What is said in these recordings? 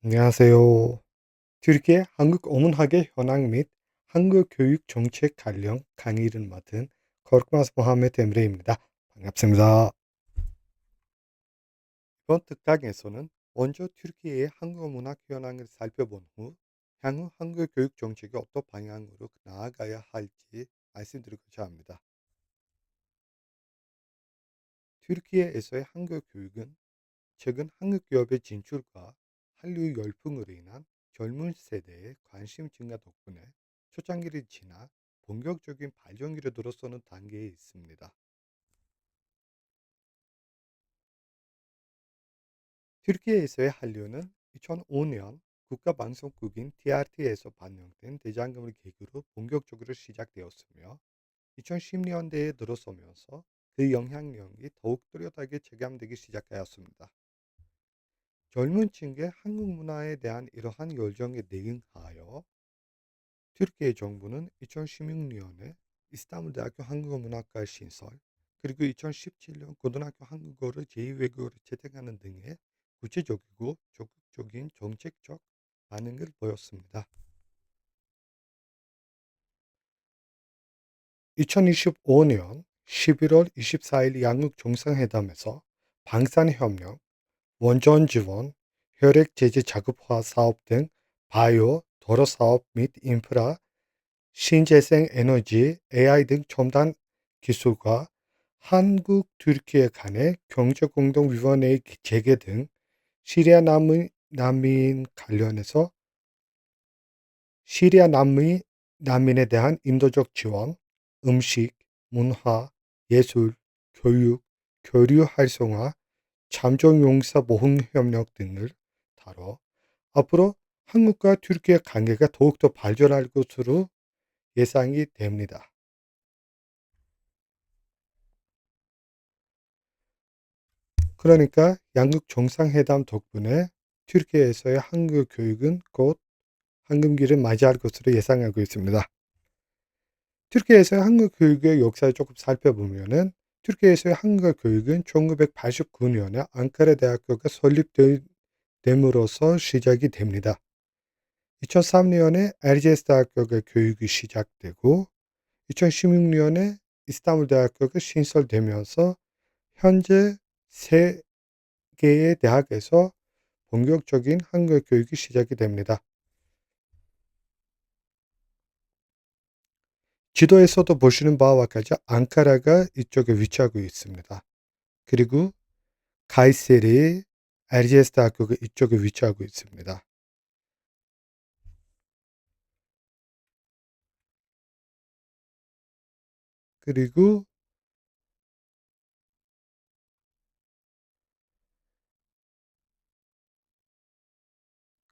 안녕하세요. 튀르키예 한국 어문학의 현황 및 한국 교육 정책 관련 강의를 맡은 코르크마스 모하메드 엠레입니다. 반갑습니다. 이번 특강에서는 먼저 튀르키예의 한국 문학 현황을 살펴본 후 향후 한국 교육 정책이 어떤 방향으로 나아가야 할지 말씀드리고자 합니다. 튀르키예에서의 한국 교육은 최근 한국 기업의 진출과 한류 열풍으로 인한 젊은 세대의 관심 증가 덕분에 초창기를 지나 본격적인 발전기를 들어서는 단계에 있습니다. 튀르키예에서의 한류는 2005년 국가방송국인 TRT에서 반영된 대장금을 계기로 본격적으로 시작되었으며 2010년대에 들어서면서 그 영향력이 더욱 뚜렷하게 체감되기 시작하였습니다. 젊은 층의 한국 문화에 대한 이러한 열정에 대응하여 튀르키예 정부는 2016년에 이스탄불 대학교 한국어문학과 신설, 그리고 2017년 고등학교 한국어를 제2외국어로 채택하는 등의 구체적이고 적극적인 정책적 반응을 보였습니다. 2025년 11월 24일 양국 정상회담에서 방산협력, 원전 지원, 혈액 제재 자급화 사업 등 바이오, 도로 사업 및 인프라, 신재생 에너지, AI 등 첨단 기술과 한국 튀르키예 간의 경제공동위원회 재개 등 시리아 난민 관련해서 시리아 난민에 대한 인도적 지원, 음식, 문화, 예술, 교육, 교류 활성화, 잠정용사 모흥 협력 등을 다뤄 앞으로 한국과 튀르키예 관계가 더욱더 발전할 것으로 예상이 됩니다. 그러니까 양국 정상회담 덕분에 튀르키예에서의 한국 교육은 곧 황금기를 맞이할 것으로 예상하고 있습니다. 튀르키예에서의 한국 교육의 역사를 조금 살펴보면은 튀르키예에서의 한국 교육은 1989년에 앙카라 대학교가 설립됨으로써 시작이 됩니다. 2003년에 에르제스 대학교가 교육이 시작되고 2016년에 이스탄불 대학교가 신설되면서 현재 세 개의 대학에서 본격적인 한국 교육이 시작이 됩니다. 지도에서도 보시는 바와 같이 앙카라가 이쪽에 위치하고 있습니다. 그리고 카이세리, 에르제스 대학교가 이쪽에 위치하고 있습니다. 그리고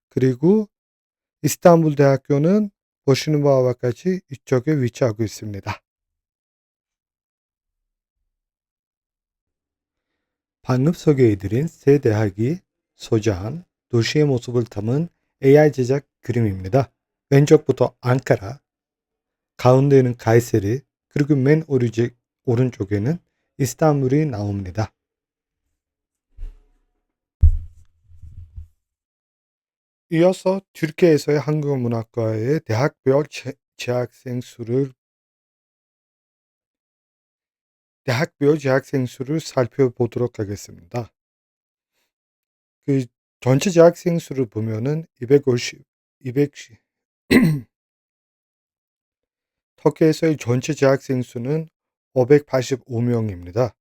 그리고 이스탄불 대학교는 보시는 바와 같이 이쪽에 위치하고 있습니다. 방금 소개해드린 세 대학이 소재한 도시의 모습을 담은 AI 제작 그림입니다. 왼쪽부터 앙카라, 가운데는 가이세리, 그리고 맨 오른쪽에는 이스탄불이 나옵니다. 이어서 튀르키예에서의 한국어 문학과의 대학별 재학생 수를 살펴보도록 하겠습니다. 그 전체 재학생 수를 보면은 210, 터키에서의 전체 재학생 수는 585명입니다.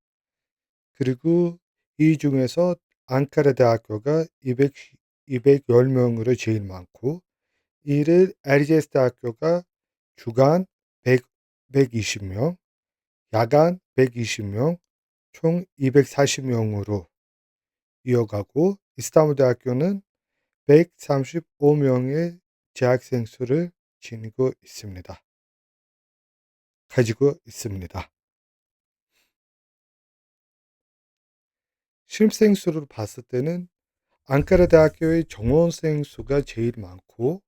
그리고 이 중에서 앙카라 대학교가 210명으로 제일 많고, 이를 에르제스 대학교가 주간 120명, 야간 120명, 총 240명으로 이어가고, 이스탄불 대학교는 135명의 재학생 수를 가지고 있습니다. 신입생 수를 봤을 때는 앙카라 대학교의 정원생 수가 제일 많고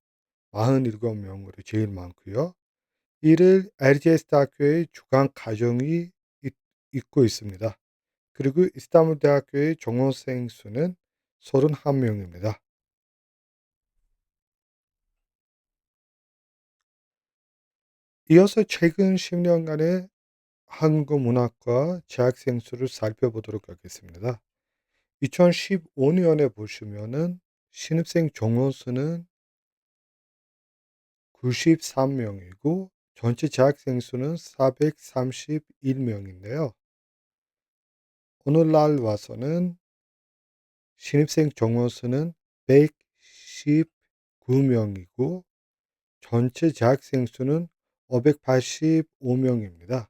47명으로 제일 많고요. 이를 에르제스 대학교의 주간 과정이 잇고 있습니다. 그리고 이스탄불 대학교의 정원생 수는 31명입니다. 이어서 최근 10년간의 한국 문학과 재학생 수를 살펴보도록 하겠습니다. 2015년에 보시면은 신입생 정원 수는 93 명이고 전체 재학생 수는 431 명인데요. 오늘날 와서는 신입생 정원 수는 119 명이고 전체 재학생 수는 585 명입니다.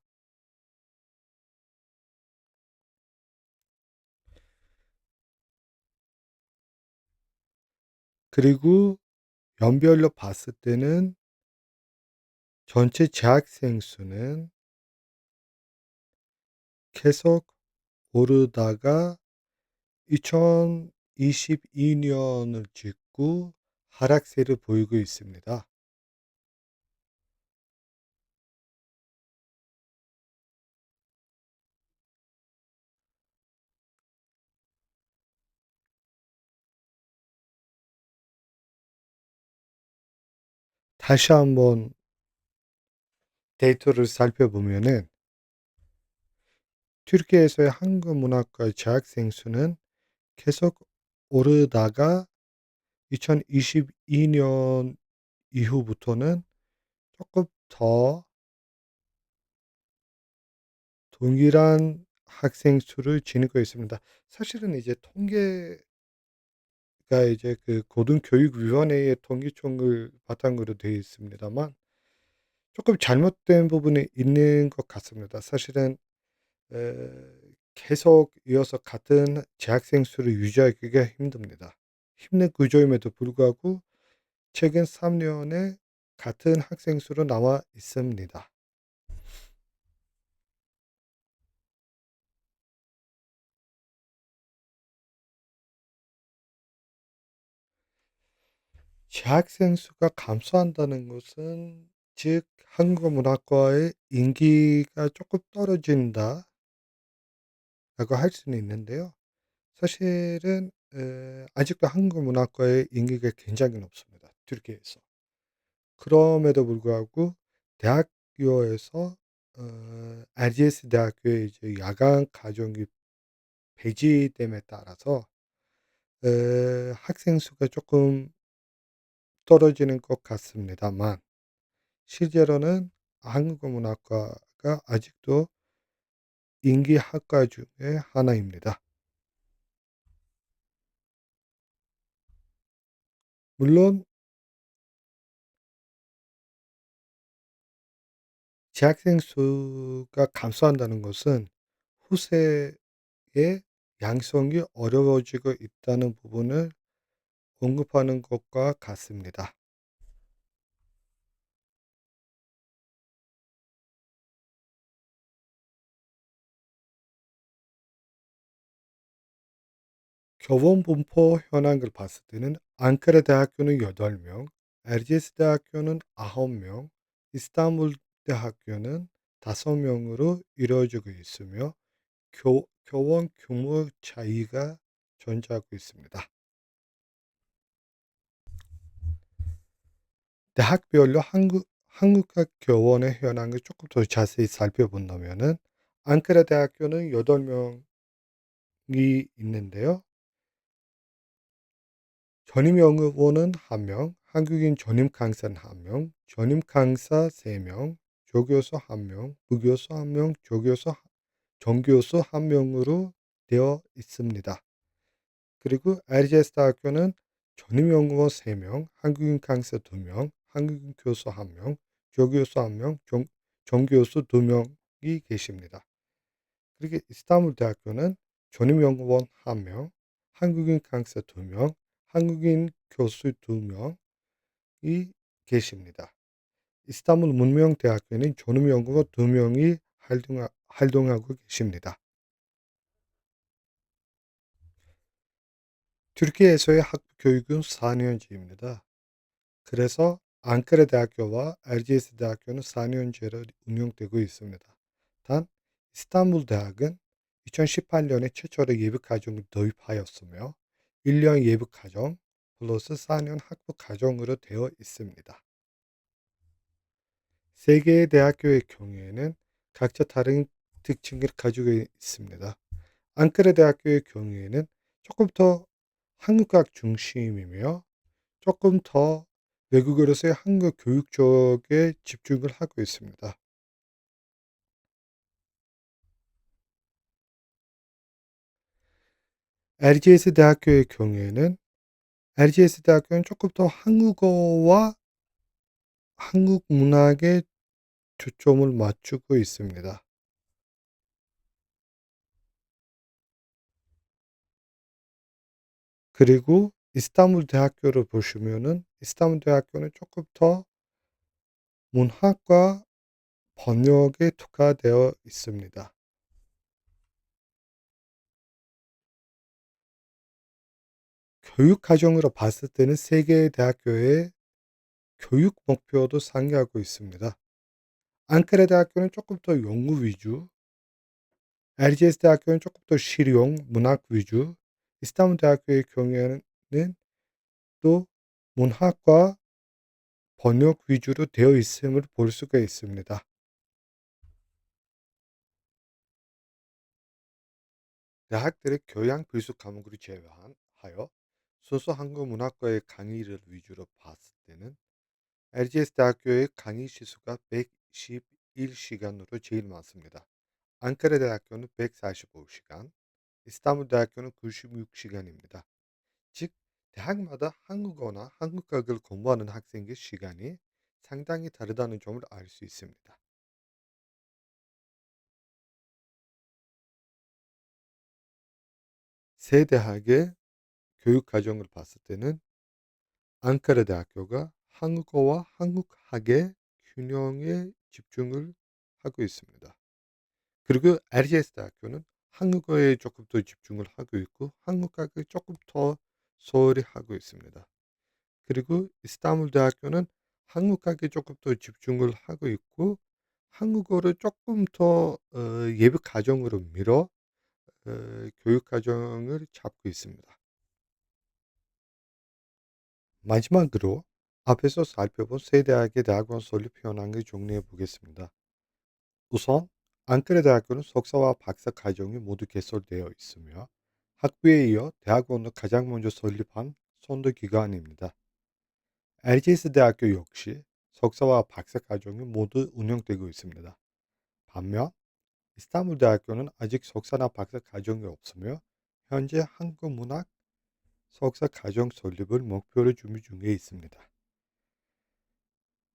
그리고 연별로 봤을 때는 전체 재학생 수는 계속 오르다가 2022 년을 찍고 하락세를 보이고 있습니다. 다시 한번 데이터를 살펴보면은 튀르키예에서의 한국 문학과 재학생 수는 계속 오르다가 2022년 이후부터는 조금 더 동일한 학생 수를 지니고 있습니다. 사실은 이제 통계가 이제 그 고등교육위원회의 통계청을 바탕으로 되어 있습니다만 조금 잘못된 부분이 있는 것 같습니다. 사실은 에 계속 이어서 같은 재학생 수를 유지하기가 힘듭니다. 힘든 구조임에도 불구하고 최근 3 년에 같은 학생 수로 나와 있습니다. 재학생 수가 감소한다는 것은 즉 한국 문학과의 인기가 조금 떨어진다라고 할 수는 있는데요. 사실은 아직도 한국 문학과의 인기가 굉장히 높습니다, 튀르키예에서. 그럼에도 불구하고 대학교에서 RGS 대학교의 이제 야간 과정이 폐지됨에 따라서 학생 수가 조금 떨어지는 것 같습니다만 실제로는 한국어 문학과가 아직도 인기 학과 중에 하나입니다. 물론 재학생 수가 감소한다는 것은 후세의 양성이 어려워지고 있다는 부분을 언급하는 것과 같습니다. 교원 분포 현황을 봤을 때는 앙카라 대학교는 8 명, 에르제스 대학교는 9 명, 이스탄불 대학교는 5 명으로 이루어지고 있으며 교원 규모 차이가 존재하고 있습니다. 대학별로 한국학 교원의 현황을 조금 더 자세히 살펴본다면은 앙카라 대학교는 8 명이 있는데요. 전임 연구원은 1 명, 한국인 전임 강사는 1 명, 전임 강사 3 명, 조교수 1 명, 부교수 1 명, 정교수 1 명으로 되어 있습니다. 그리고 RGS 대학교는 전임 연구원 3 명, 한국인 강사 2 명, 한국인 교수 1 명, 조교수 1 명, 정교수 2 명이 계십니다. 그리고 이스탄불 대학교는 전임 연구원 1 명, 한국인 강사 2 명, 한국인 교수 2 명이 계십니다. 이스탄불 문명대학교는 전임 연구원 2 명이 활동하고 계십니다. 튀르키예에서의 학부 교육은 4 년제입니다. 그래서 앙카라 대학교와 RGS 대학교는 4 년제로 운영되고 있습니다. 단 이스탄불 대학은 2018 년에 최초로 예비 과정을 도입하였으며 1년 예비 과정 플러스 4년 학부 과정으로 되어 있습니다. 세 개의 대학교의 경우에는 각자 다른 특징을 가지고 있습니다. 앙카라 대학교의 경우에는 조금 더 한국학 중심이며 조금 더 외국어로서의 한국 교육 쪽에 집중을 하고 있습니다. LGS 대학교의 경우에는 LGS 대학교는 조금 더 한국어와 한국 문학에 초점을 맞추고 있습니다. 그리고 이스탄불 대학교를 보시면은 이스탄불 대학교는 조금 더 문학과 번역에 특화되어 있습니다. 교육 과정으로 봤을 때는 세 개의 대학교의 교육 목표도 상이하고 있습니다. 앙카라 대학교는 조금 더 연구 위주, LGS 대학교는 조금 더 실용, 문학 위주, 이스탄불 대학교의 경우에는 또 문학과 번역 위주로 되어 있음을 볼 수가 있습니다. 대학들의 교양 필수 과목을 제외하여 소수 한국 문학과의 강의를 위주로 봤을 때는 LGS 대학교의 강의 시수가 111시간으로 제일 많습니다. 앙카라 대학교는 145시간, 이스탄불 대학교는 96시간입니다. 즉, 대학마다 한국어나 한국학을 공부하는 학생의 시간이 상당히 다르다는 점을 알 수 있습니다. 세 대학의 교육 과정을 봤을 때는 앙카라 대학교가 한국어와 한국학의 균형에 집중을 하고 있습니다. 그리고 LGS 대학교는 한국어에 조금 더 집중을 하고 있고 한국학을 조금 더 소홀히 하고 있습니다. 그리고 이스탄불 대학교는 한국학에 조금 더 집중을 하고 있고 한국어를 조금 더 예비 과정으로 미뤄 교육 과정을 잡고 있습니다. 마지막으로 앞에서 살펴본 세 대학의 대학원 설립 현황을 정리해 보겠습니다. 우선 앙카레 대학교는 석사와 박사 과정이 모두 개설되어 있으며 학부에 이어 대학원을 가장 먼저 설립한 선도 기관입니다. LGS 대학교 역시 석사와 박사 과정이 모두 운영되고 있습니다. 반면 이스탄불 대학교는 아직 석사나 박사 과정이 없으며 현재 한국문학 석사 과정 설립을 목표로 준비 중에 있습니다.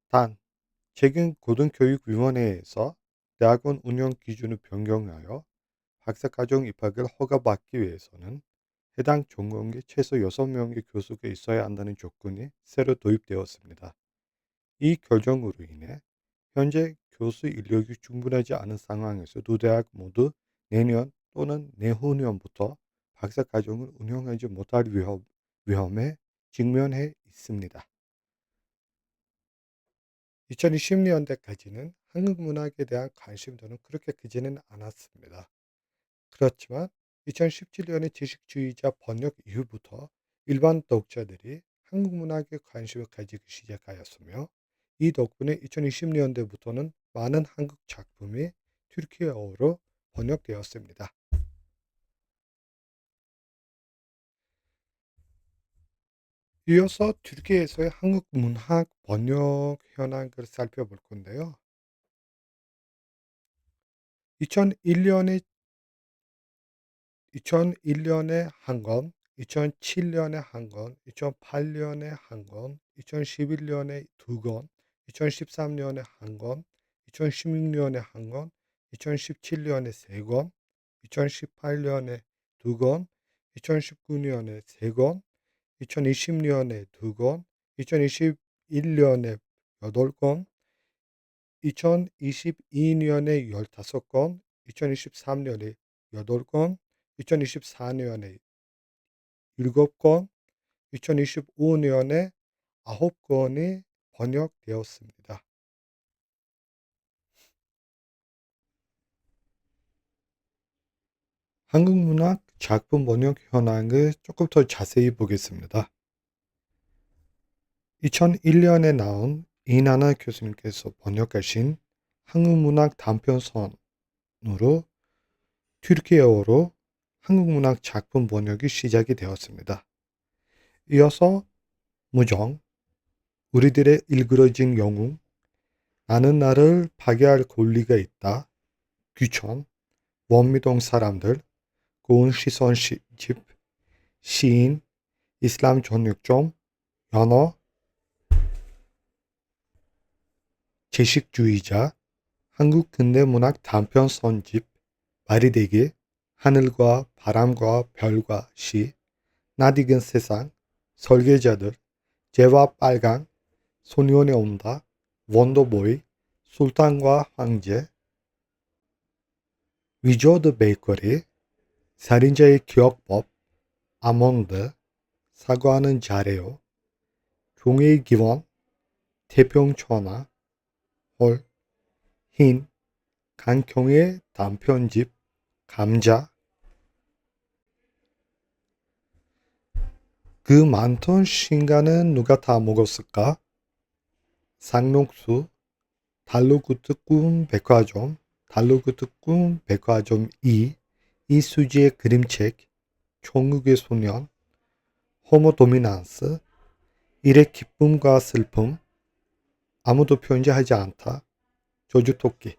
단, 최근 고등교육위원회에서 대학원 운영 기준을 변경하여 박사과정 입학을 허가받기 위해서는 해당 전공에 최소 6명의 교수가 있어야 한다는 조건이 새로 도입되었습니다. 이 결정으로 인해 현재 교수 인력이 충분하지 않은 상황에서 두 대학 모두 내년 또는 내후년부터 박사과정을 운영하지 못할 위험에 직면해 있습니다. 2020년대까지는 한국 문학에 대한 관심도는 그렇게 크지는 않았습니다. 그렇지만 2017년에 지식주의자 번역 이후부터 일반 독자들이 한국 문학에 관심을 가지기 시작하였으며 이 덕분에 2020년대부터는 많은 한국 작품이 튀르키예어로 번역되었습니다. 이어서 튀르키예에서의 한국 문학 번역 현황을 살펴볼 건데요. 2001년에 2001년에 한 권, 2007년에 한 권, 2008년에 한 권, 2011년에 두 권, 2013년에 한 권, 2016년에 한 권, 2017년에 세 권, 2018년에 두 권, 2019년에 세 권, 2020년에 두 권, 2021년에 여덟 권, 2022년에 15권, 2023년에 8권, 2024년에 7권, 2025년에 9권이 번역되었습니다. 한국 문학 작품 번역 현황을 조금 더 자세히 보겠습니다. 2001년에 나온 이나나 교수님께서 번역하신 한국문학 단편선으로 튀르키예어로 한국문학 작품 번역이 시작이 되었습니다. 이어서 무정, 우리들의 일그러진 영웅, 나는 나를 파괴할 권리가 있다, 귀천, 원미동 사람들, 고운 시선 집, 시인, 이슬람 전육점, 연어, 제식주의자, 한국 근대문학 단편선집, 말이 되게, 하늘과 바람과 별과 시, 낯익은 세상, 설계자들, 재와 빨강, 소년의 온다, 원더보이, 술탄과 황제, 위조드 베이커리, 살인자의 기억법, 아몬드, 사과는 잘해요, 종의 기원, 태평천하, 홀, 흰, 강경의 단편집, 감자, 그 많던 신간은 누가 다 먹었을까? 상록수, 달로구트꾼 백화점, 달로구트꾼 백화점 2, 이수지의 그림책, 천국의 소년, 호모 도미난스, 일의 기쁨과 슬픔, 아무도 편지하지 않다, 저주토끼,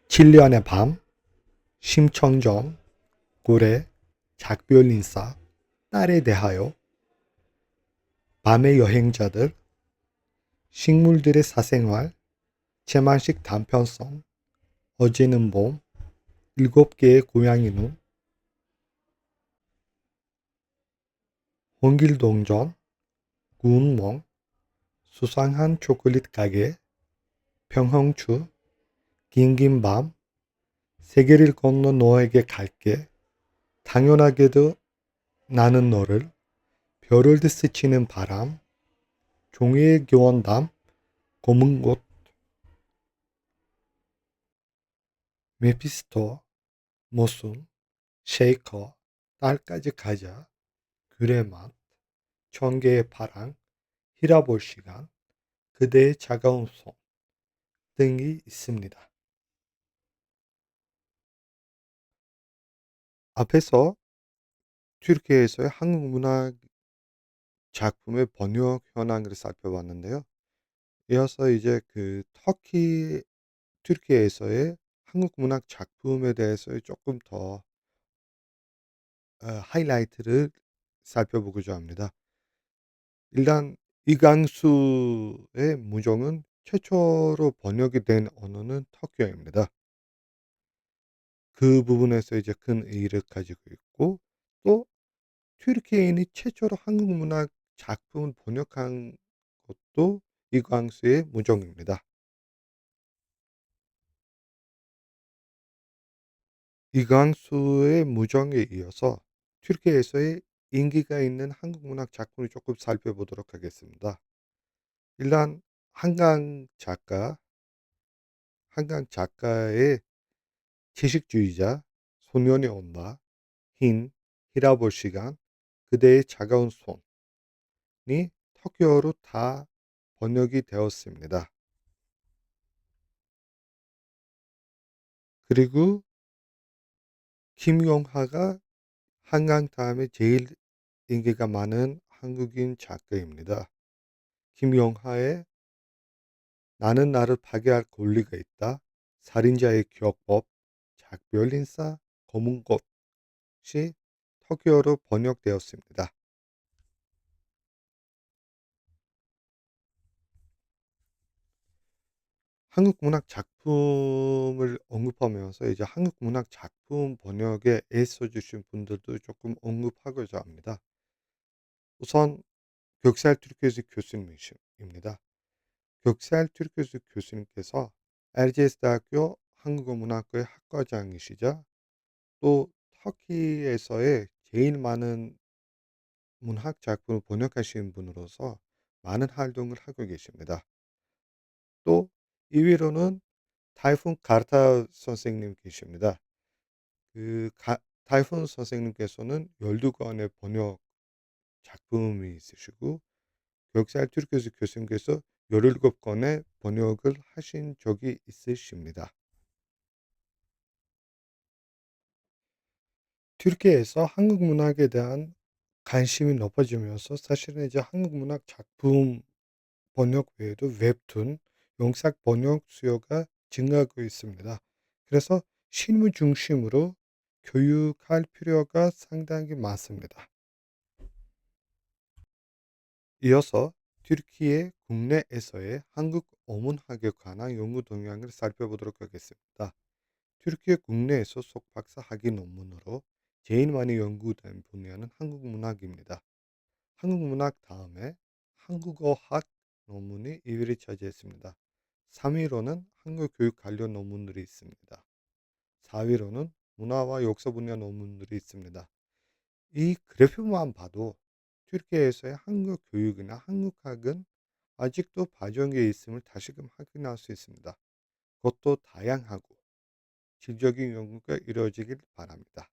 7년의 밤, 심청정, 고래, 작별인사, 딸에 대하여, 밤의 여행자들, 식물들의 사생활, 제만식 단편성, 어제는 봄, 7개의 고양이 눈, 홍길동전, 구운몽, 수상한 초콜릿 가게, 평형추, 긴긴 밤, 세계를 건너 너에게 갈게, 당연하게도 나는 너를, 별을 스치는 바람, 종이의 교원담, 검은 꽃, 메피스토, 모순, 쉐이커, 딸까지 가자, 귤의 맛, 천개의 파랑, 히라볼 시간, 그대의 차가운 손 등이 있습니다. 앞에서 튀르키예에서의 한국 문학 작품의 번역 현황을 살펴봤는데요. 이어서 이제 튀르키예에서의 한국 문학 작품에 대해서 조금 더 하이라이트를 살펴보고자 합니다. 일단 이강수의 무정은 최초로 번역이 된 언어는 터키어입니다. 그 부분에서 이제 큰 의의를 가지고 있고, 또 튀르키예인이 최초로 한국 문학 작품을 번역한 것도 이광수의 무정입니다. 이광수의 무정에 이어서 튀르키예에서의 인기가 있는 한국 문학 작품을 조금 살펴보도록 하겠습니다. 일단 한강 작가의 채식주의자, 소년이 온다, 흰, 히라볼 시간, 그대의 차가운 손이 터키어로 다 번역이 되었습니다. 그리고 김용하가 한강 다음에 제일 인기가 많은 한국인 작가입니다. 김용하의 나는 나를 파괴할 권리가 있다, 살인자의 기억법, 작별인사, 검은 꽃이 터키어로 번역되었습니다. 한국 문학 작품을 언급하면서 이제 한국 문학 작품 번역에 애써 주신 분들도 조금 언급하고자 합니다. 우선 격살 türköz 교수님입니다. 격살 türköz 교수님께서 RGS 대학교 한국어 문학과의 학과장이시자 또 터키에서의 제일 많은 문학 작품을 번역하신 분으로서 많은 활동을 하고 계십니다. 또 2위로는 타이푼 카르타 선생님 계십니다. 그 타이푼 선생님께서는 12권의 번역 작품이 있으시고 교육사를 튀르키예에서 교수님께서 17건의 번역을 하신 적이 있으십니다. 튀르키예에서 한국 문학에 대한 관심이 높아지면서 사실은 이제 한국 문학 작품 번역 외에도 웹툰, 영상 번역 수요가 증가하고 있습니다. 그래서 실무 중심으로 교육할 필요가 상당히 많습니다. 이어서 튀르키예 국내에서의 한국 어문학에 관한 연구 동향을 살펴보도록 하겠습니다. 튀르키예 국내에서 석박사 학위 논문으로 제일 많이 연구된 분야는 한국 문학입니다. 한국 문학 다음에 한국어학 논문이 2위를 차지했습니다. 3위로는 한국 교육 관련 논문들이 있습니다. 4위로는 문화와 역사 분야 논문들이 있습니다. 이 그래프만 봐도 튀르키예에서의 한국 교육이나 한국학은 아직도 과정에 있음을 다시금 확인할 수 있습니다. 그것도 다양하고 질적인 연구가 이루어지길 바랍니다.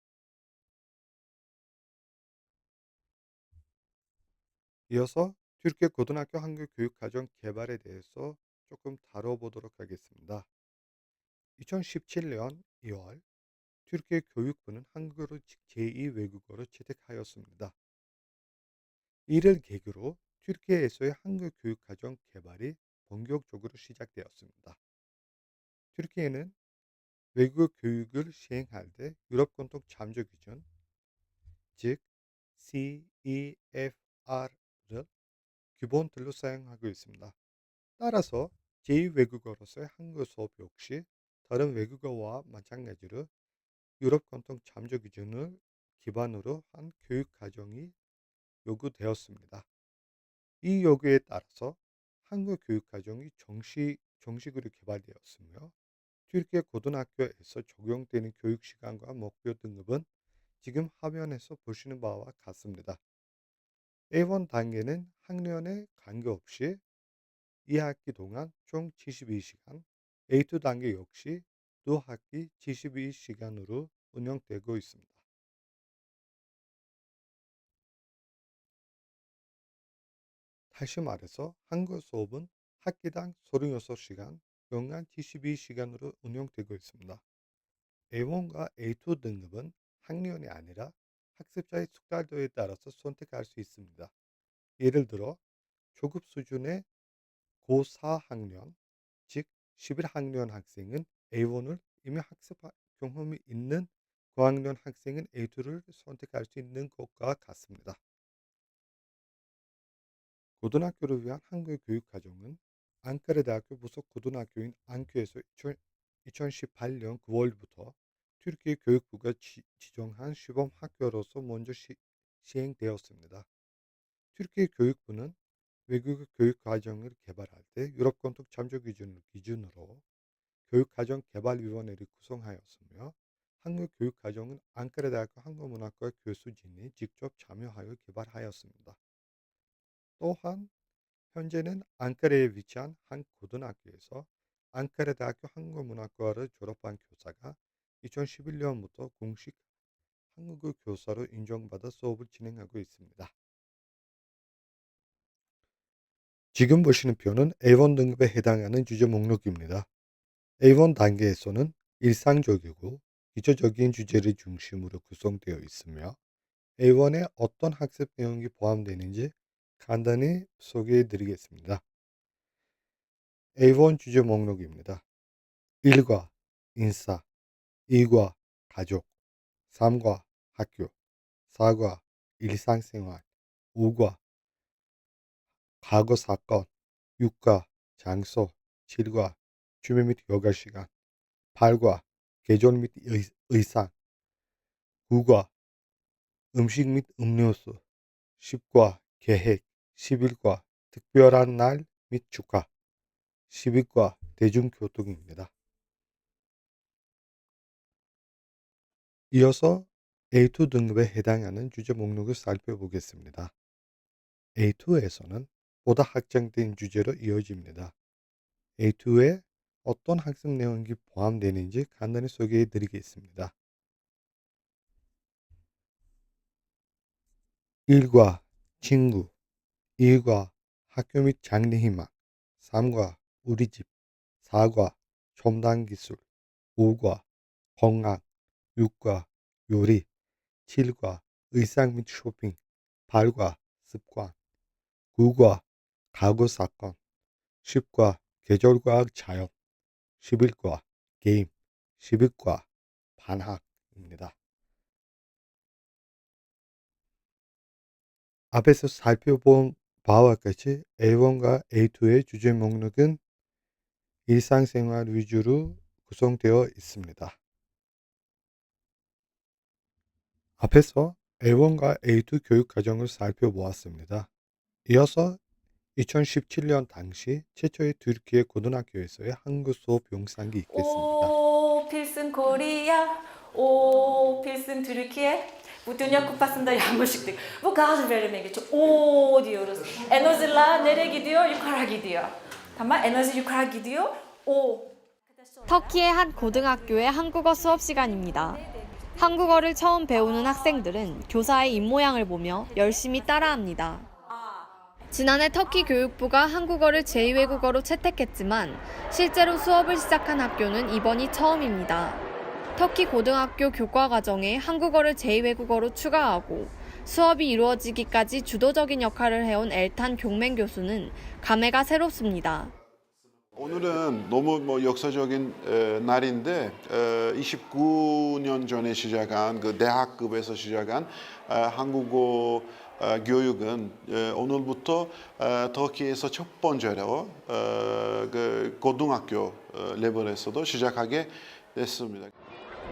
이어서 튀르키예 고등학교 한국 교육 과정 개발에 대해서 조금 다뤄보도록 하겠습니다. 2017년 2월 튀르키예 교육부는 한국어를 제2 외국어로 채택하였습니다. 이를 계기로 튀르키예에서의 한국 교육 과정 개발이 본격적으로 시작되었습니다. 튀르키예는 외국어 교육을 시행할 때 유럽 공통 참조 기준, 즉 CEFR을 기본틀로 사용하고 있습니다. 따라서 제2외국어로서의 한국어 수업 역시 다른 외국어와 마찬가지로 유럽 공통 참조 기준을 기반으로 한 교육 과정이 요구되었습니다. 이 요구에 따라서 한국 교육 과정이 정식으로 개발되었으며 튀르키예 고등학교에서 적용되는 교육 시간과 목표 등급은 지금 화면에서 보시는 바와 같습니다. A1 단계는 학년에 관계없이 2학기 동안 총 72시간, A2 단계 역시 2학기 72시간으로 운영되고 있습니다. 다시 말해서 한국 수업은 학기당 36시간, 연간 72시간으로 운영되고 있습니다. A1과 A2 등급은 학년이 아니라 학습자의 숙달도에 따라서 선택할 수 있습니다. 예를 들어 초급 수준의 고4학년, 즉 11학년 학생은 A1을 이미 학습 경험이 있는 고학년 학생은 A2를 선택할 수 있는 것과 같습니다. 고등학교를 위한 한글 교육 과정은 앙카레 대학교 부속 고등학교인 앙큐에서 2018년 9월부터 튀르키예 교육부가 지정한 시범 학교로서 먼저 시행되었습니다. 튀르키예 교육부는 외국어 교육 과정을 개발할 때 유럽 공통 참조 기준을 기준으로 교육과정 개발위원회를 구성하였으며 한국 교육과정은 앙카레 대학교 한국문학과 교수진이 직접 참여하여 개발하였습니다. 또한 현재는 앙카레에 위치한 한 고등학교에서 앙카레 대학교 한국문학과를 졸업한 교사가 2011년부터 공식 한국어 교사로 인정받아 수업을 진행하고 있습니다. 지금 보시는 표는 A1 등급에 해당하는 주제 목록입니다. A1 단계에서는 일상적이고 기초적인 주제를 중심으로 구성되어 있으며 A1에 어떤 학습 내용이 포함되는지 간단히 소개해 드리겠습니다. A1 주제 목록입니다. 1과 인사, 2과 가족, 3과 학교, 4과 일상생활, 5과 과거 사건, 6과 장소, 7과 주민 및 여가 시간, 8과 계절 및 의상, 9과 음식 및 음료수, 10과 계획, 11과 특별한 날 및 축하, 12과 대중교통입니다. 이어서 A2 등급에 해당하는 주제 목록을 살펴보겠습니다. A2에서는 보다 확장된 주제로 이어집니다. A2에 어떤 학습 내용이 포함되는지 간단히 소개해 드리겠습니다. 1과 친구, 2과 학교 및 장래 희망, 3과 우리 집, 4과 첨단 기술, 5과 건강, 6과 요리, 7과 의상 및 쇼핑, 8과 습관, 9과 가구 사건, 10과 계절과학 자연, 11과 게임, 11과 반학입니다. 앞에서 살펴본 바와 같이 A1과 A2의 주제 목록은 일상생활 위주로 구성되어 있습니다. 앞에서 A1과 A2 교육 과정을 살펴보았습니다. 이어서 2017년 당시 최초의 türkiye 고등학교에서의 한국 수업 영상이 있겠습니다. O 필승 Korea, O 필승 Türkiye. Bu Dünya Kupası'nda yanmıştık. Bu gaz verime geçiyor. O diyoruz. Enerjiler nereye gidiyor? Yukarı gidiyor. Tamam, enerji yukarı gidiyor. O. 터키의 한 고등학교의 한국어 수업 시간입니다. 한국어를 처음 배우는 학생들은 교사의 입모양을 보며 열심히 따라합니다. 지난해 터키 교육부가 한국어를 제2외국어로 채택했지만 실제로 수업을 시작한 학교는 이번이 처음입니다. 터키 고등학교 교과 과정에 한국어를 제2외국어로 추가하고 수업이 이루어지기까지 주도적인 역할을 해온 엘탄 경맹 교수는 감회가 새롭습니다. 오늘은 너무 역사적인 날인데 29년 전에 시작한 그 대학급에서 시작한 한국어 교육은 오늘부터 터키에서 첫 번째로 그 고등학교 레벨에서도 시작하게 됐습니다.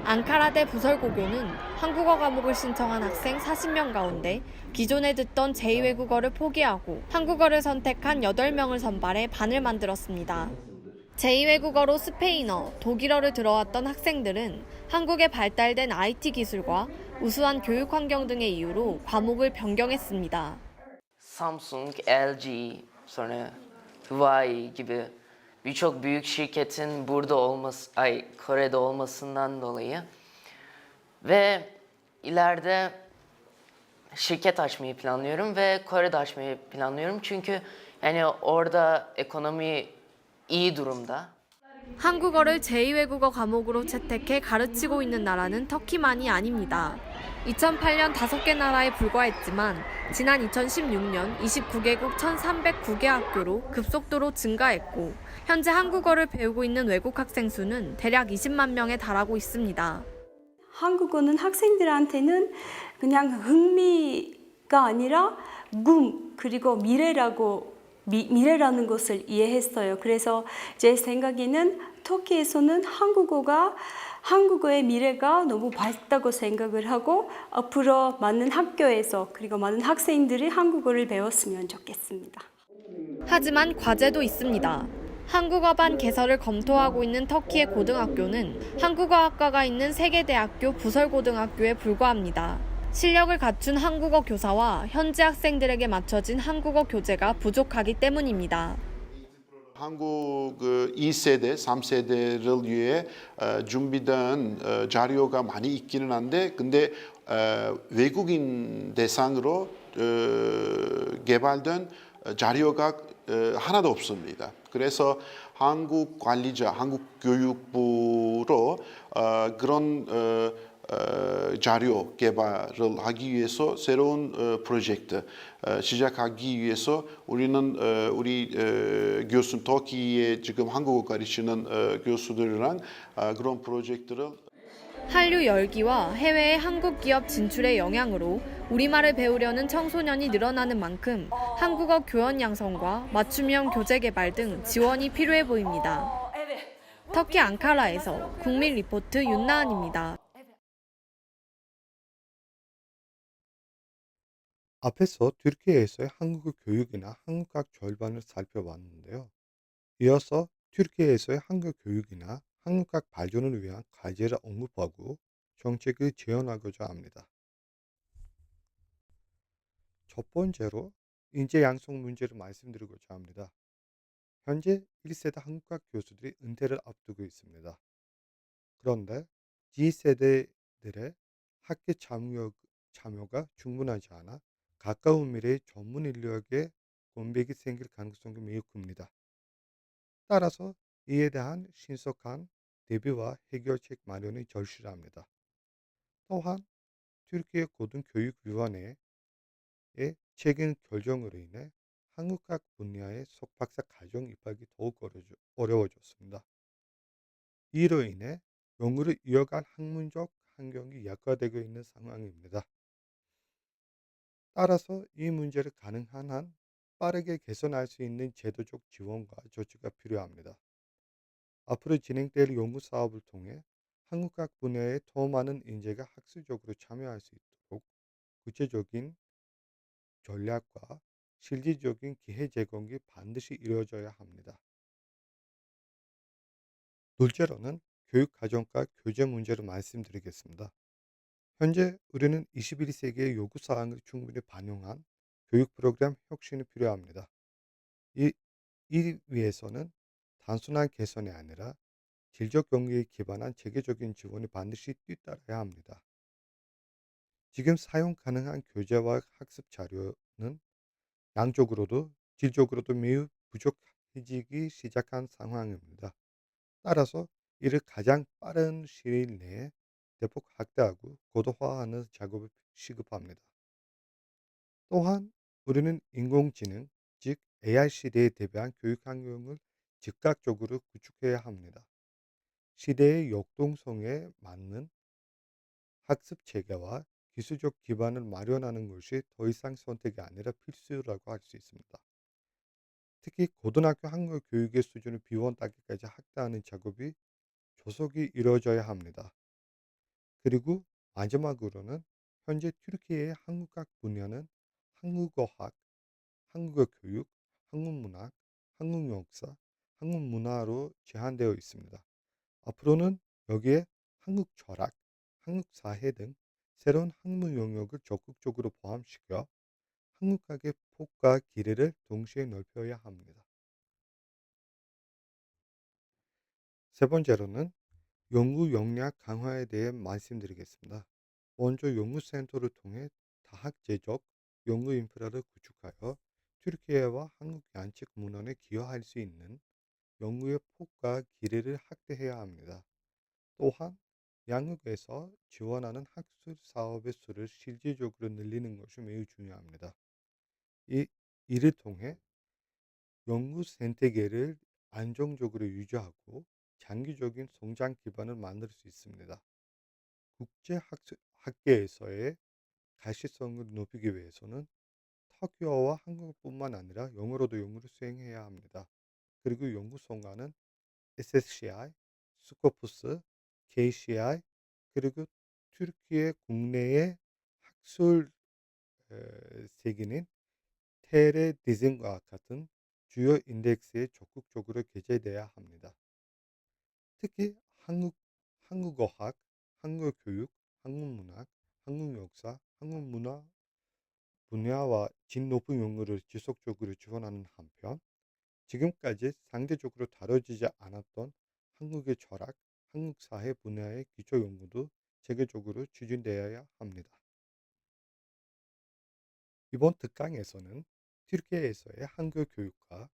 앙카라대 부설고교는 한국어 과목을 신청한 학생 40명 가운데 기존에 듣던 제2외국어를 포기하고 한국어를 선택한 8명을 선발해 반을 만들었습니다. 제2외국어로 스페인어, 독일어를 들어왔던 학생들은 한국의 발달된 IT 기술과 우수한 교육 환경 등의 이유로 과목을 변경했습니다. Samsung, LG, sonra Huawei gibi birçok büyük şirketin burada olması, Kore'de olmasından dolayı ve ileride şirket açmayı planlıyorum ve Kore'de açmayı planlıyorum. Çünkü yani orada ekonomi iyi durumda. 한국어를 제2외국어 과목으로 채택해 가르치고 있는 나라는 터키만이 아닙니다. 2008년 5개 나라에 불과했지만 지난 2016년 29개국 1,309개 학교로 급속도로 증가했고 현재 한국어를 배우고 있는 외국 학생 수는 대략 20만 명에 달하고 있습니다. 한국어는 학생들한테는 그냥 흥미가 아니라 꿈 그리고 미래라는 것을 이해했어요. 그래서 제 생각에는 터키에서는 한국어의 미래가 너무 밝다고 생각을 하고 앞으로 많은 학교에서 그리고 많은 학생들이 한국어를 배웠으면 좋겠습니다. 하지만 과제도 있습니다. 한국어반 개설을 검토하고 있는 터키의 고등학교는 한국어학과가 있는 세계대학교 부설고등학교에 불과합니다. 실력을 갖춘 한국어 교사와 현지 학생들에게 맞춰진 한국어 교재가 부족하기 때문입니다. 한국 2세대, 3세대를 위해 준비된 자료가 많이 있기는 한데 근데 외국인 대상으로 개발된 자료가 하나도 없습니다. 그래서 한국 관리자, 한국 교육부로 그런 자료 개발을 하기 위해서 새로운 프로젝트 시작하기 위해서 우리는 우리 교수 터키에 지금 한국어 가르치는 교수들이랑 그런 프로젝트를 한류 열기와 해외의 한국 기업 진출의 영향으로 우리말을 배우려는 청소년이 늘어나는 만큼 한국어 교원 양성과 맞춤형 교재 개발 등 지원이 필요해 보입니다. 터키 앙카라에서 국민 리포트 윤나은입니다. 앞에서 türkiye에서의 한국어 교육이나 한국학 절반을 살펴봤는데요. 이어서 türkiye에서의 한국 교육이나 한국학 발전을 위한 과제를 언급하고 정책을 제안하고자 합니다. 첫 번째로 인재 양성 문제를 말씀드리고자 합니다. 현재 1세대 한국학 교수들이 은퇴를 앞두고 있습니다. 그런데 G세대들의 학교 참여가 충분하지 않아 가까운 미래의 전문 인력의 공백이 생길 가능성이 매우 큽니다. 따라서 이에 대한 신속한 대비와 해결책 마련이 절실합니다. 또한 튀르키예 고등교육위원회의 최근 결정으로 인해 한국학 분야의 석박사 과정 입학이 더욱 어려워졌습니다. 이로 인해 영어를 이어갈 학문적 환경이 약화되고 있는 상황입니다. 따라서 이 문제를 가능한 한 빠르게 개선할 수 있는 제도적 지원과 조치가 필요합니다. 앞으로 진행될 연구 사업을 통해 한국학 분야에 더 많은 인재가 학술적으로 참여할 수 있도록 구체적인 전략과 실질적인 기회 제공이 반드시 이루어져야 합니다. 둘째로는 교육 과정과 교재 문제를 말씀드리겠습니다. 현재 우리는 21세기의 요구 사항을 충분히 반영한 교육 프로그램 혁신이 필요합니다. 이, 이 위해서는 단순한 개선이 아니라 질적 경기에 기반한 체계적인 지원이 반드시 뒤따라야 합니다. 지금 사용 가능한 교재와 학습 자료는 양적으로도 질적으로도 매우 부족해지기 시작한 상황입니다. 따라서 이를 가장 빠른 시일 내에 대폭 확대하고 고도화하는 작업을 시급합니다. 또한 우리는 인공지능, 즉 AI 시대에 대비한 교육 환경을 즉각적으로 구축해야 합니다. 시대의 역동성에 맞는 학습 체계와 기술적 기반을 마련하는 것이 더 이상 선택이 아니라 필수라고 할 수 있습니다. 특히 고등학교 한국어 교육의 수준을 비원 단계까지 확대하는 작업이 조속히 이루어져야 합니다. 그리고 마지막으로는 현재 튀르키예의 한국학 분야는 한국어학, 한국어 교육, 한국문학, 한국역사, 한국문화로 제한되어 있습니다. 앞으로는 여기에 한국 철학, 한국 사회 등 새로운 학문 영역을 적극적으로 포함시켜 한국학의 폭과 길이를 동시에 넓혀야 합니다. 세 번째로는 연구 역량 강화에 대해 말씀드리겠습니다. 먼저 연구센터를 통해 다학제적 연구 인프라를 구축하여 튀르키예와 한국 양측 문헌에 기여할 수 있는 연구의 폭과 길이를 확대해야 합니다. 또한 양육에서 지원하는 학술 사업의 수를 실질적으로 늘리는 것이 매우 중요합니다. 이를 통해 연구 생태계를 안정적으로 유지하고 장기적인 성장 기반을 만들 수 있습니다. 국제 학계에서의 가시성을 높이기 위해서는 터키어와 한국어뿐만 아니라 영어로도 연구를 수행해야 합니다. 그리고 연구 성과는 SSCI, 스코프스, KCI, 그리고 튀르키예 국내의 학술 세계는 테레 디즘과 같은 주요 인덱스에 적극적으로 게재돼야 합니다. 특히 한국어학, 한국교육, 한국문학, 한국역사, 한국문화 분야와 질 높은 연구를 지속적으로 지원하는 한편 지금까지 상대적으로 다뤄지지 않았던 한국의 철학, 한국 사회 분야의 기초 연구도 체계적으로 추진되어야 합니다. 이번 특강에서는 튀르키예에서의 한국 교육과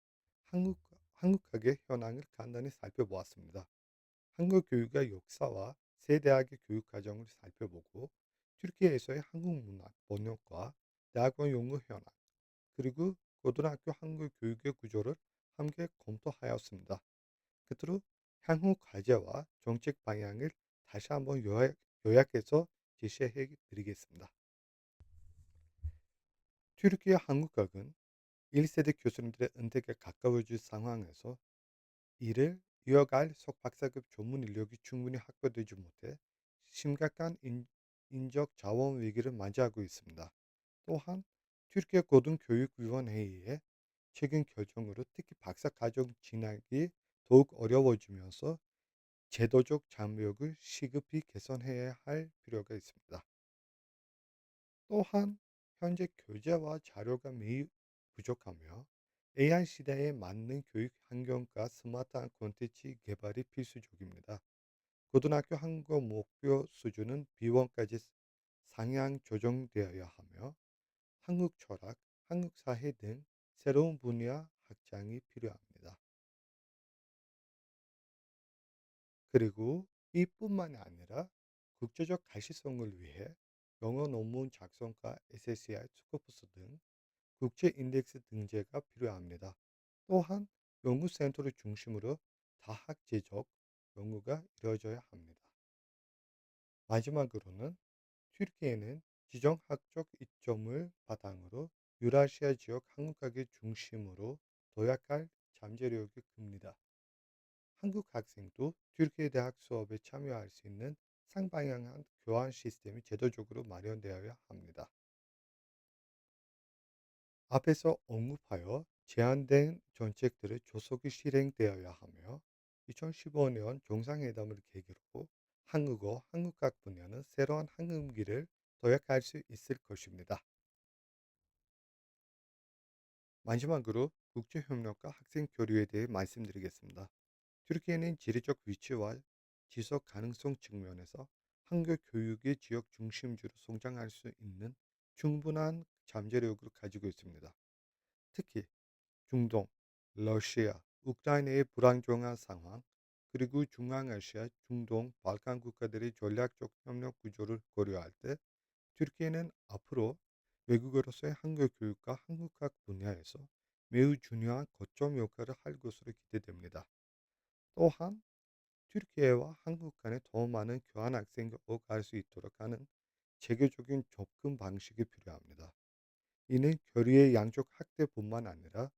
한국학의 현황을 간단히 살펴보았습니다. 한국 교육의 역사와 세 대학의 교육 과정을 살펴보고 튀르키예에서의 한국 문학 번역과 대학원 연구 현황 그리고 고등학교 한국 교육의 구조를 함께 검토하였습니다. 끝으로 향후 과제와 정책 방향을 다시 한번 요약해서 제시해 드리겠습니다. 튀르키예 한국학은 1세대 교수님들의 은퇴가 가까워질 상황에서 이를 이어갈 석박사급 전문 인력이 충분히 확보되지 못해 심각한 인적 자원 위기를 맞이하고 있습니다. 또한 튀르키예 고등교육위원회의 최근 결정으로 특히 박사과정 진학이 더욱 어려워지면서 제도적 장벽을 시급히 개선해야 할 필요가 있습니다. 또한 현재 교재와 자료가 매우 부족하며 AI 시대에 맞는 교육 환경과 스마트한 콘텐츠 개발이 필수적입니다. 고등학교 한국어 목표 수준은 B1까지 상향 조정되어야 하며 한국 철학, 한국 사회 등 새로운 분야 확장이 필요합니다. 그리고 이뿐만이 아니라 국제적 가시성을 위해 영어 논문 작성과 SSCI 스코프스 등 국제 인덱스 등재가 필요합니다. 또한 연구센터를 중심으로 다학제적 연구가 이루어져야 합니다. 마지막으로는 튀르키예는 지정학적 이점을 바탕으로 유라시아 지역 한국학을 중심으로 도약할 잠재력이 큽니다. 한국 학생도 튀르키예 대학 수업에 참여할 수 있는 쌍방향한 교환 시스템이 제도적으로 마련되어야 합니다. 앞에서 언급하여 제안된 정책들을 조속히 실행되어야 하며 2015년 정상회담을 계기로 한국어, 한국학 분야는 새로운 황금기를 도약할 수 있을 것입니다. 마지막으로 국제협력과 학생 교류에 대해 말씀드리겠습니다. 튀르키예는 지리적 위치와 지속 가능성 측면에서 한국 교육의 지역 중심지로 성장할 수 있는 충분한 잠재력을 가지고 있습니다. 특히 중동, 러시아, 우크라이나의 불안정한 상황, 그리고 중앙아시아, 중동, 발칸 국가들의 전략적 협력 구조를 고려할 때 튀르키예는 앞으로 외국어로서의 한국 교육과 한국학 분야에서 매우 중요한 거점 역할을 할 것으로 기대됩니다. 또한 튀르키예와 한국 간에 더 많은 교환 학생이 오갈 수 있도록 하는 체계적인 접근 방식이 필요합니다. 이는 교류의 양적 확대뿐만 아니라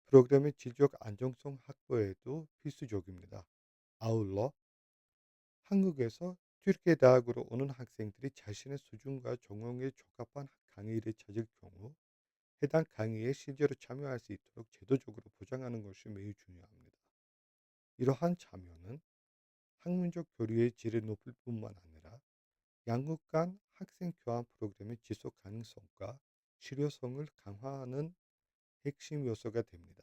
프로그램의 질적 안정성 확보에도 필수적입니다. 아울러 한국에서 튀르키예 대학으로 오는 학생들이 자신의 수준과 전공에 적합한 강의를 찾을 경우 해당 강의에 실제로 참여할 수 있도록 제도적으로 보장하는 것이 매우 중요합니다. 이러한 참여는 학문적 교류의 질을 높일 뿐만 아니라 양국 간 학생 교환 프로그램의 지속 가능성과 실효성을 강화하는 핵심 요소가 됩니다.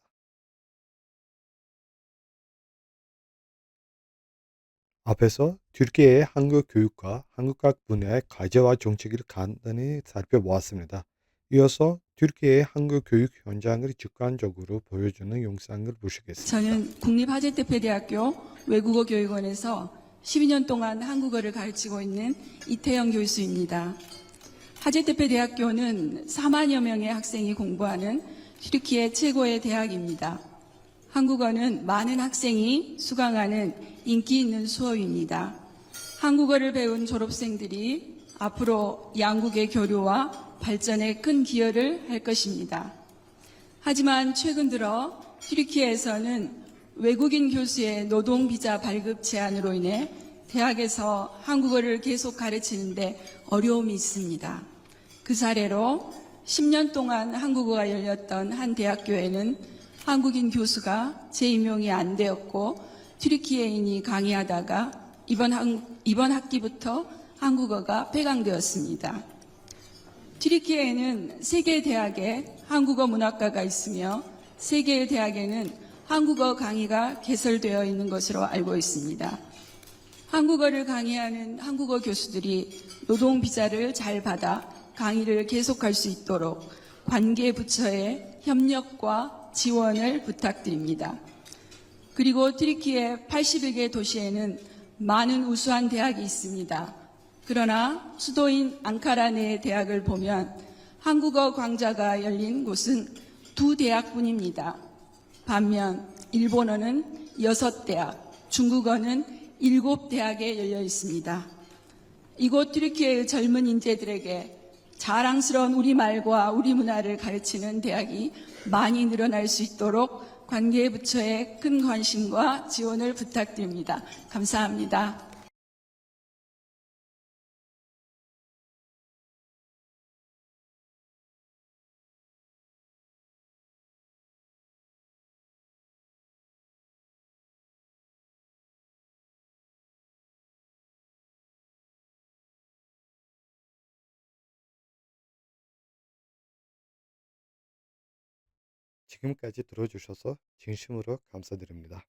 앞에서 튀르키예의 한국 교육과 한국학 분야의 과제와 정책을 간단히 살펴보았습니다. 이어서 튀르키예의 한국 교육 현장을 직관적으로 보여주는 영상을 보시겠습니다. 저는 국립하제테페대학교 외국어교육원에서 12년 동안 한국어를 가르치고 있는 이태영 교수입니다. 하제테페대학교는 4만여 명의 학생이 공부하는 튀르키예 최고의 대학입니다. 한국어는 많은 학생이 수강하는 인기 있는 수업입니다. 한국어를 배운 졸업생들이 앞으로 양국의 교류와 발전에 큰 기여를 할 것입니다. 하지만 최근 들어 튀르키예에서는 외국인 교수의 노동 비자 발급 제한으로 인해 대학에서 한국어를 계속 가르치는데 어려움이 있습니다. 그 사례로 10년 동안 한국어가 열렸던 한 대학교에는 한국인 교수가 재임용이 안 되었고 튀르키예인이 강의하다가 이번 학기부터 한국어가 폐강되었습니다. 튀르키예에는 3개의 대학에 한국어 문학과가 있으며 3개의 대학에는 한국어 강의가 개설되어 있는 것으로 알고 있습니다. 한국어를 강의하는 한국어 교수들이 노동 비자를 잘 받아 강의를 계속할 수 있도록 관계 부처의 협력과 지원을 부탁드립니다. 그리고 튀르키예 81개 도시에는 많은 우수한 대학이 있습니다. 그러나 수도인 앙카라 내 대학을 보면 한국어 강좌가 열린 곳은 2대학뿐입니다. 반면 일본어는 6대학, 중국어는 7대학에 열려 있습니다. 이곳 튀르키예의 젊은 인재들에게 자랑스러운 우리말과 우리 문화를 가르치는 대학이 많이 늘어날 수 있도록 관계부처의 큰 관심과 지원을 부탁드립니다. 감사합니다. 지금까지 들어주셔서 진심으로 감사드립니다.